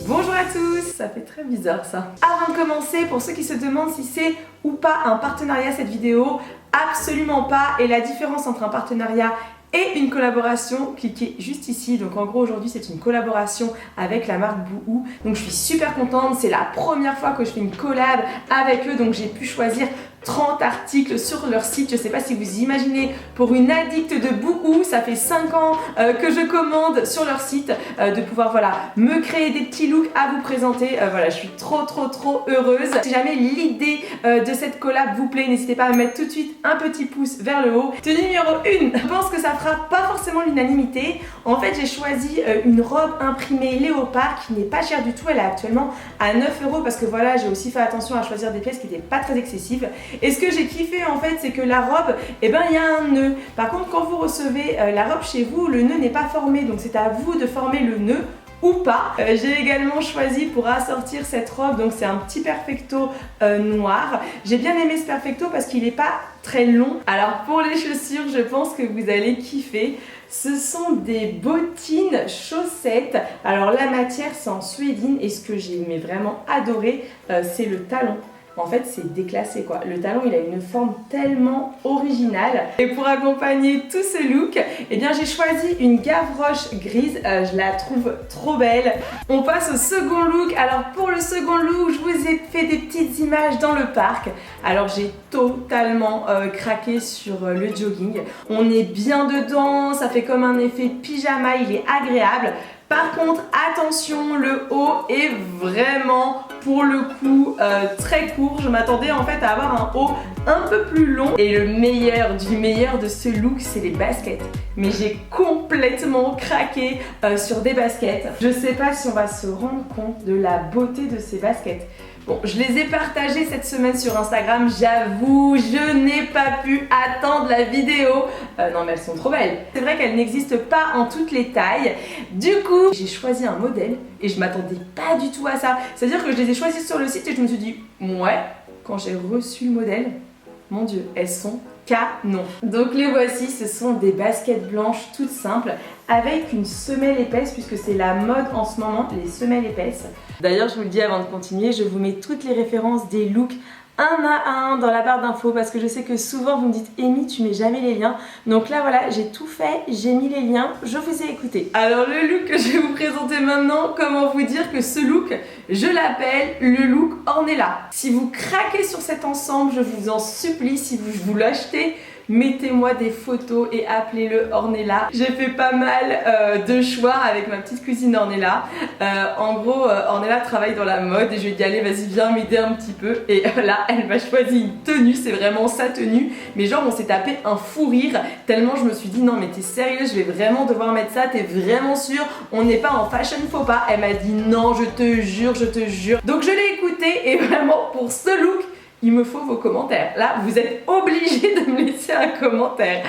Bonjour à tous, ça fait très bizarre ça. Avant de commencer, pour ceux qui se demandent si c'est ou pas un partenariat cette vidéo, absolument pas. Et la différence entre un partenariat et une collaboration, cliquez juste ici. Donc en gros aujourd'hui c'est une collaboration avec la marque Boohoo. Donc je suis super contente, c'est la première fois que je fais une collab avec eux. Donc j'ai pu choisir 30 articles sur leur site. Je sais pas si vous imaginez, pour une addict de Boohoo, ça fait 5 ans que je commande sur leur site, de pouvoir voilà, me créer des petits looks à vous présenter. Voilà, je suis trop heureuse. Si jamais l'idée de cette collab vous plaît, n'hésitez pas à mettre tout de suite un petit pouce vers le haut. Tenue numéro 1, je pense que ça fera pas forcément l'unanimité. En fait, j'ai choisi une robe imprimée léopard qui n'est pas chère du tout. Elle est actuellement à 9 € parce que voilà, j'ai aussi fait attention à choisir des pièces qui n'étaient pas très excessives. Et ce que j'ai kiffé en fait, c'est que la robe, eh ben, il y a un nœud. Par contre, quand vous recevez la robe chez vous, le nœud n'est pas formé. Donc c'est à vous de former le nœud ou pas. J'ai également choisi pour assortir cette robe, donc c'est un petit perfecto noir. J'ai bien aimé ce perfecto parce qu'il n'est pas très long. Alors pour les chaussures, je pense que vous allez kiffer. Ce sont des bottines chaussettes. Alors la matière c'est en suédine et ce que j'ai vraiment adoré, c'est le talon. En fait c'est déclassé quoi, le talon il a une forme tellement originale. Et pour accompagner tout ce look, eh bien j'ai choisi une Gavroche grise, je la trouve trop belle. On passe au second look. Alors pour le second look, je vous ai fait des petites images dans le parc. Alors j'ai totalement craqué sur le jogging. On est bien dedans, ça fait comme un effet pyjama, il est agréable. Par contre, attention, le haut est vraiment, pour le coup, très court. Je m'attendais en fait à avoir un haut un peu plus long. Et le meilleur du meilleur de ce look, c'est les baskets. Mais j'ai complètement craqué sur des baskets. Je sais pas si on va se rendre compte de la beauté de ces baskets. Bon, je les ai partagées cette semaine sur Instagram, j'avoue, je n'ai pas pu attendre la vidéo. Non mais elles sont trop belles. C'est vrai qu'elles n'existent pas en toutes les tailles. Du coup, j'ai choisi un modèle et je m'attendais pas du tout à ça. C'est-à-dire que je les ai choisies sur le site et je me suis dit, ouais, quand j'ai reçu le modèle, mon Dieu, elles sont canon. Donc les voici, ce sont des baskets blanches toutes simples avec une semelle épaisse puisque c'est la mode en ce moment, les semelles épaisses. D'ailleurs je vous le dis avant de continuer, je vous mets toutes les références des looks un à un dans la barre d'infos parce que je sais que souvent vous me dites Amy tu mets jamais les liens. Donc là voilà, j'ai tout fait, j'ai mis les liens, je vous ai écouté. Alors le look que je vais vous présenter maintenant, comment vous dire que ce look, je l'appelle le look Ornella. Si vous craquez sur cet ensemble, je vous en supplie, si vous l'achetez, mettez-moi des photos et appelez-le Ornella. J'ai fait pas mal de choix avec ma petite cousine Ornella. En gros, Ornella travaille dans la mode et je lui ai dit allez vas-y viens m'aider un petit peu. Et là elle m'a choisi une tenue, c'est vraiment sa tenue. Mais genre on s'est tapé un fou rire tellement je me suis dit non mais t'es sérieux, je vais vraiment devoir mettre ça, t'es vraiment sûre, on n'est pas en fashion faux pas. Elle m'a dit non je te jure, je te jure. Donc je l'ai écouté et vraiment pour ce look, il me faut vos commentaires. Là, vous êtes obligés de me laisser un commentaire.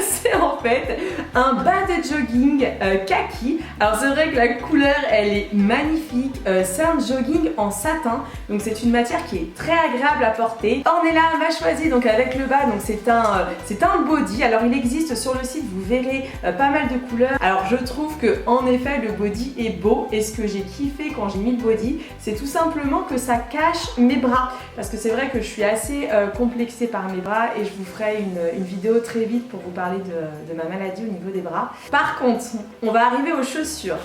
C'est en fait un bas de jogging kaki. Alors c'est vrai que la couleur, elle est magnifique. C'est un jogging en satin. Donc c'est une matière qui est très agréable à porter. Ornella m'a choisi donc avec le bas. Donc c'est un body. Alors il existe sur le site, vous verrez pas mal de couleurs. Alors je trouve que en effet le body est beau. Et ce que j'ai kiffé quand j'ai mis le body, c'est tout simplement que ça cache mes bras. Parce que c'est vrai que je suis assez complexée par mes bras et je vous ferai une vidéo très vite pour vous parler de ma maladie au niveau des bras. Par contre, on va arriver aux chaussures.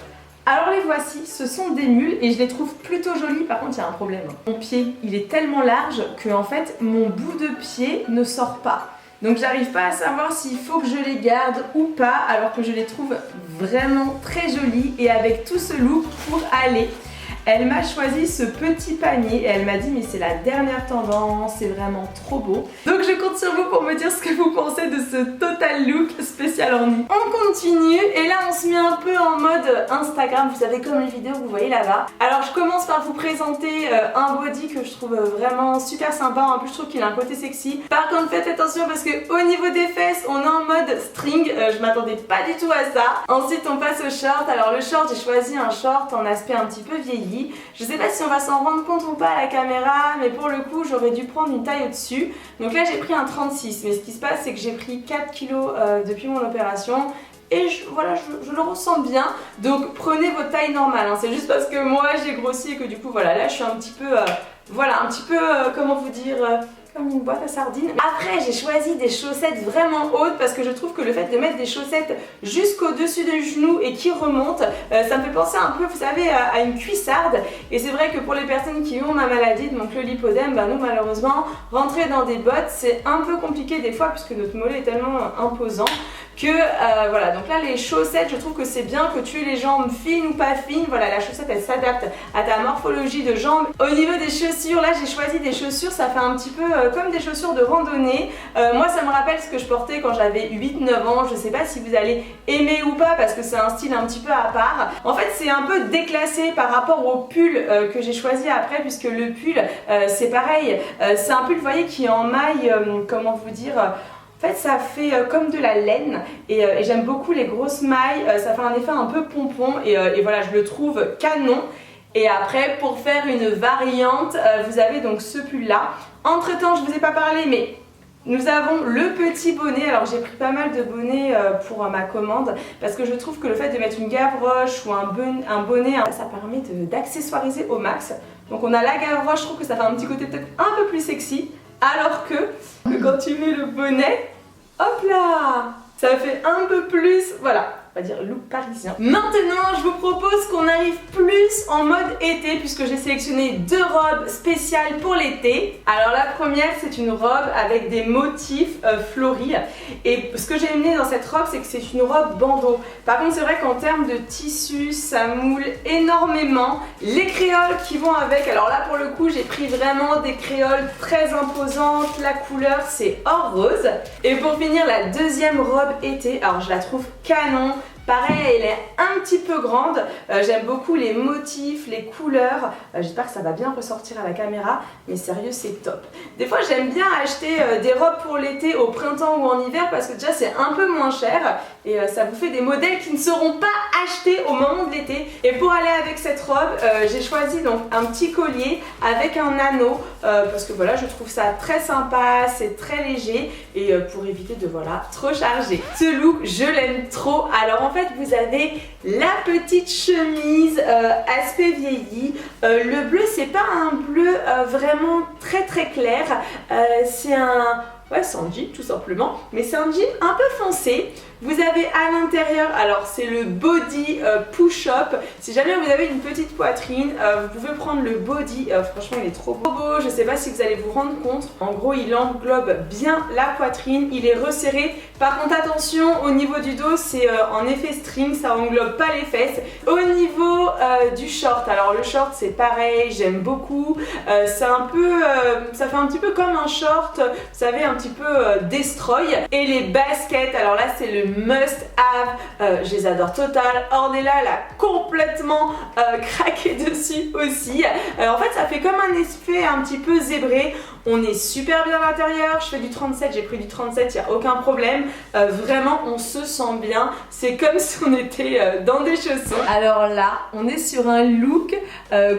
Alors les voici, ce sont des mules et je les trouve plutôt jolies. Par contre, il y a un problème. Mon pied, il est tellement large que en fait, mon bout de pied ne sort pas. Donc j'arrive pas à savoir s'il faut que je les garde ou pas alors que je les trouve vraiment très jolies et avec tout ce look pour aller. Elle m'a choisi ce petit panier et elle m'a dit mais c'est la dernière tendance, c'est vraiment trop beau. Donc je compte sur vous pour me dire ce que vous pensez de ce total look spécial orni. On continue et là on se met un peu en mode Instagram, vous savez comme les vidéos que vous voyez là-bas. Alors je commence par vous présenter un body que je trouve vraiment super sympa, en plus je trouve qu'il a un côté sexy. Par contre faites attention parce que au niveau des fesses on est en mode string, je m'attendais pas du tout à ça. Ensuite on passe au short, alors le short j'ai choisi un short en aspect un petit peu vieilli. Je sais pas si on va s'en rendre compte ou pas à la caméra, mais pour le coup j'aurais dû prendre une taille au-dessus. Donc là j'ai pris un 36, mais ce qui se passe c'est que j'ai pris 4 kilos depuis mon opération et voilà, je le ressens bien. Donc prenez votre taille normale, hein. C'est juste parce que moi j'ai grossi et que du coup voilà, là je suis un petit peu, voilà, un petit peu, comment vous dire, comme une boîte à sardines. Après j'ai choisi des chaussettes vraiment hautes parce que je trouve que le fait de mettre des chaussettes jusqu'au-dessus des genoux et qui remontent, ça me fait penser un peu, vous savez, à une cuissarde. Et c'est vrai que pour les personnes qui ont ma maladie, donc le lipodème, nous malheureusement, rentrer dans des bottes c'est un peu compliqué des fois puisque notre mollet est tellement imposant que voilà, donc là les chaussettes, je trouve que c'est bien que tu aies les jambes fines ou pas fines. Voilà, la chaussette elle s'adapte à ta morphologie de jambes. Au niveau des chaussures, là j'ai choisi des chaussures, ça fait un petit peu comme des chaussures de randonnée. Moi ça me rappelle ce que je portais quand j'avais 8-9 ans. Je sais pas si vous allez aimer ou pas parce que c'est un style un petit peu à part. En fait c'est un peu déclassé par rapport au pull que j'ai choisi après, puisque le pull c'est pareil, c'est un pull, vous voyez, qui est en maille, comment vous dire, en fait ça fait comme de la laine et j'aime beaucoup les grosses mailles, ça fait un effet un peu pompon et voilà, je le trouve canon. Et après pour faire une variante, vous avez donc ce pull là. Entre temps je vous ai pas parlé mais nous avons le petit bonnet. Alors j'ai pris pas mal de bonnets pour ma commande parce que je trouve que le fait de mettre une gavroche ou un bonnet, ça permet d'accessoiriser au max. Donc on a la gavroche, je trouve que ça fait un petit côté peut-être un peu plus sexy. Alors que quand tu mets le bonnet, hop là, ça fait un peu plus, voilà, on va dire look parisien. Maintenant, je vous propose qu'on arrive plus en mode été puisque j'ai sélectionné deux robes spéciales pour l'été. Alors la première, c'est une robe avec des motifs fleuris. Et ce que j'ai aimé dans cette robe, c'est que c'est une robe bandeau. Par contre, c'est vrai qu'en termes de tissu, ça moule énormément. Les créoles qui vont avec, alors là pour le coup, j'ai pris vraiment des créoles très imposantes. La couleur, c'est or rose. Et pour finir, la deuxième robe été, alors je la trouve canon. Pareil, elle est un petit peu grande, j'aime beaucoup les motifs, les couleurs, j'espère que ça va bien ressortir à la caméra, mais sérieux c'est top. Des fois j'aime bien acheter des robes pour l'été au printemps ou en hiver parce que déjà c'est un peu moins cher et ça vous fait des modèles qui ne seront pas achetés au moment de l'été. Et pour aller avec cette robe, j'ai choisi donc un petit collier avec un anneau parce que voilà, je trouve ça très sympa, c'est très léger et pour éviter de voilà trop charger. Ce look, je l'aime trop. Alors en fait vous avez la petite chemise aspect vieilli. Le bleu c'est pas un bleu vraiment très clair, c'est un... ouais, c'est un jean tout simplement, mais c'est un jean un peu foncé. Vous avez à l'intérieur, alors c'est le body push-up. Si jamais vous avez une petite poitrine, vous pouvez prendre le body. Franchement, il est trop beau. Je sais pas si vous allez vous rendre compte. En gros, il englobe bien la poitrine. Il est resserré. Par contre, attention, au niveau du dos, c'est en effet string. Ça englobe pas les fesses. Au niveau du short, alors le short, c'est pareil. J'aime beaucoup. C'est un peu, ça fait un petit peu comme un short. Vous savez, un petit peu destroy. Et les baskets, alors là, c'est le must have, je les adore total. Ornella, elle a complètement craqué dessus aussi. En fait ça fait comme un effet un petit peu zébré. On est super bien à l'intérieur, je fais du 37, j'ai pris du 37, il n'y a aucun problème. Vraiment on se sent bien, c'est comme si on était dans des chaussons. Alors là on est sur un look,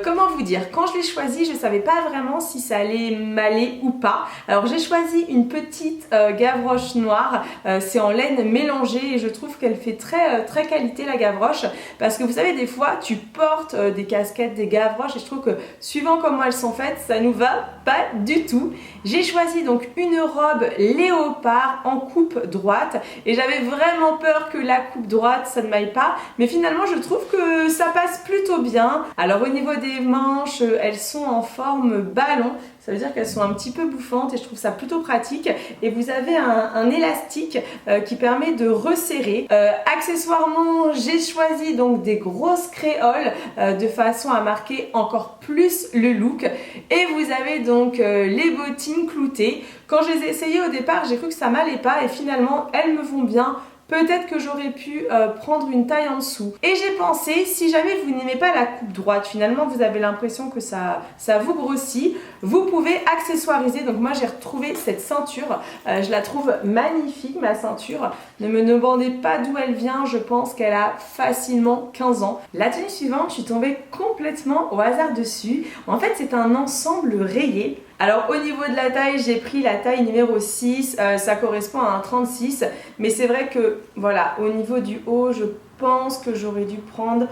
comment vous dire, quand je l'ai choisi je ne savais pas vraiment si ça allait m'aller ou pas. Alors j'ai choisi une petite gavroche noire, c'est en laine mélangée et je trouve qu'elle fait très qualité la gavroche parce que vous savez des fois tu portes des casquettes, des gavroches et je trouve que suivant comment elles sont faites ça nous va pas du tout. J'ai choisi donc une robe léopard en coupe droite et j'avais vraiment peur que la coupe droite ça ne m'aille pas, mais finalement je trouve que ça passe plutôt bien. Alors au niveau des manches, elles sont en forme ballon. Ça veut dire qu'elles sont un petit peu bouffantes et je trouve ça plutôt pratique. Et vous avez un élastique qui permet de resserrer. Accessoirement, j'ai choisi donc des grosses créoles de façon à marquer encore plus le look. Et vous avez donc les bottines cloutées. Quand je les ai essayées au départ, j'ai cru que ça m'allait pas et finalement elles me vont bien. Peut-être que j'aurais pu prendre une taille en dessous. Et j'ai pensé, si jamais vous n'aimez pas la coupe droite, finalement vous avez l'impression que ça vous grossit, vous pouvez accessoiriser. Donc moi j'ai retrouvé cette ceinture, je la trouve magnifique ma ceinture. Ne me demandez pas d'où elle vient, je pense qu'elle a facilement 15 ans. La tenue suivante, je suis tombée complètement au hasard dessus. En fait c'est un ensemble rayé. Alors au niveau de la taille, j'ai pris la taille numéro 6, ça correspond à un 36, mais c'est vrai que voilà, au niveau du haut, je pense que j'aurais dû prendre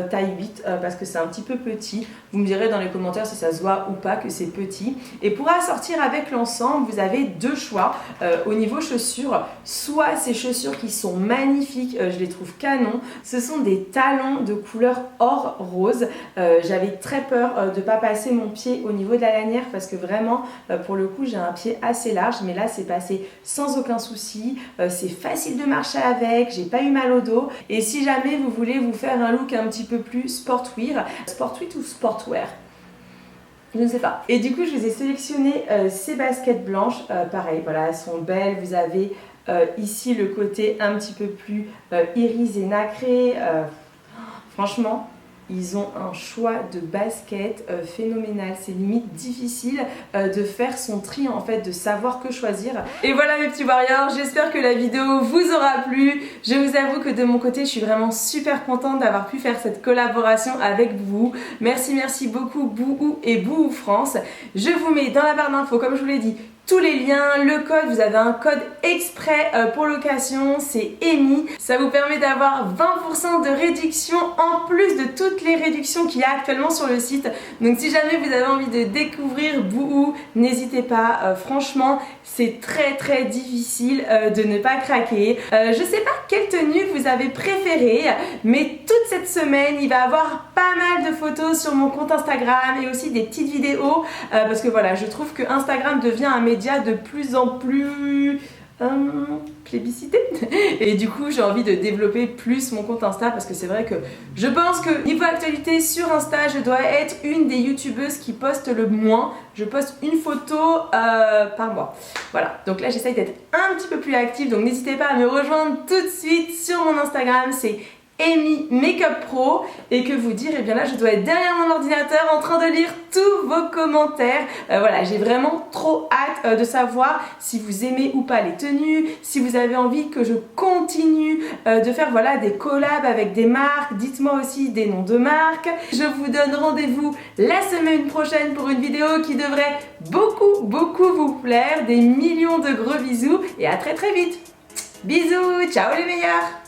taille 8 parce que c'est un petit peu petit. Vous me direz dans les commentaires si ça se voit ou pas que c'est petit. Et pour assortir avec l'ensemble, vous avez deux choix au niveau chaussures. Soit ces chaussures qui sont magnifiques, je les trouve canon. Ce sont des talons de couleur or rose. J'avais très peur de ne pas passer mon pied au niveau de la lanière parce que vraiment, pour le coup, j'ai un pied assez large. Mais là, c'est passé sans aucun souci. C'est facile de marcher avec, j'ai pas eu mal au dos. Et si jamais vous voulez vous faire un look un petit peu plus sportwear ou sportwear, je ne sais pas. Et du coup, je vous ai sélectionné ces baskets blanches. Pareil, voilà, elles sont belles. Vous avez ici le côté un petit peu plus iris et nacré. Franchement, ils ont un choix de basket phénoménal. C'est limite difficile de faire son tri en fait, de savoir que choisir. Et voilà mes petits warriors, j'espère que la vidéo vous aura plu. Je vous avoue que de mon côté, je suis vraiment super contente d'avoir pu faire cette collaboration avec Bouhou. Merci beaucoup Bouhou et Bouhou France. Je vous mets dans la barre d'infos, comme je vous l'ai dit, tous les liens, le code, vous avez un code exprès pour location, c'est EMI. Ça vous permet d'avoir 20% de réduction en plus de toutes les réductions qu'il y a actuellement sur le site. Donc si jamais vous avez envie de découvrir Bouhou, n'hésitez pas. Franchement, c'est très difficile de ne pas craquer. Je sais pas quelle tenue vous avez préférée, mais toute cette semaine, il va y avoir pas mal de photos sur mon compte Instagram et aussi des petites vidéos parce que voilà, je trouve que Instagram devient un média de plus en plus plébiscité et du coup j'ai envie de développer plus mon compte Insta parce que c'est vrai que je pense que niveau actualité sur Insta je dois être une des youtubeuses qui poste le moins. Je poste une photo par mois, voilà, donc là j'essaye d'être un petit peu plus active, donc n'hésitez pas à me rejoindre tout de suite sur mon Instagram, c'est Amy Makeup Pro, et que vous dire, et bien là je dois être derrière mon ordinateur en train de lire tous vos commentaires. Voilà, j'ai vraiment trop hâte de savoir si vous aimez ou pas les tenues, si vous avez envie que je continue de faire voilà des collabs avec des marques. Dites-moi aussi des noms de marques. Je vous donne rendez-vous la semaine prochaine pour une vidéo qui devrait beaucoup vous plaire. Des millions de gros bisous et à très vite. Bisous, ciao les meilleurs.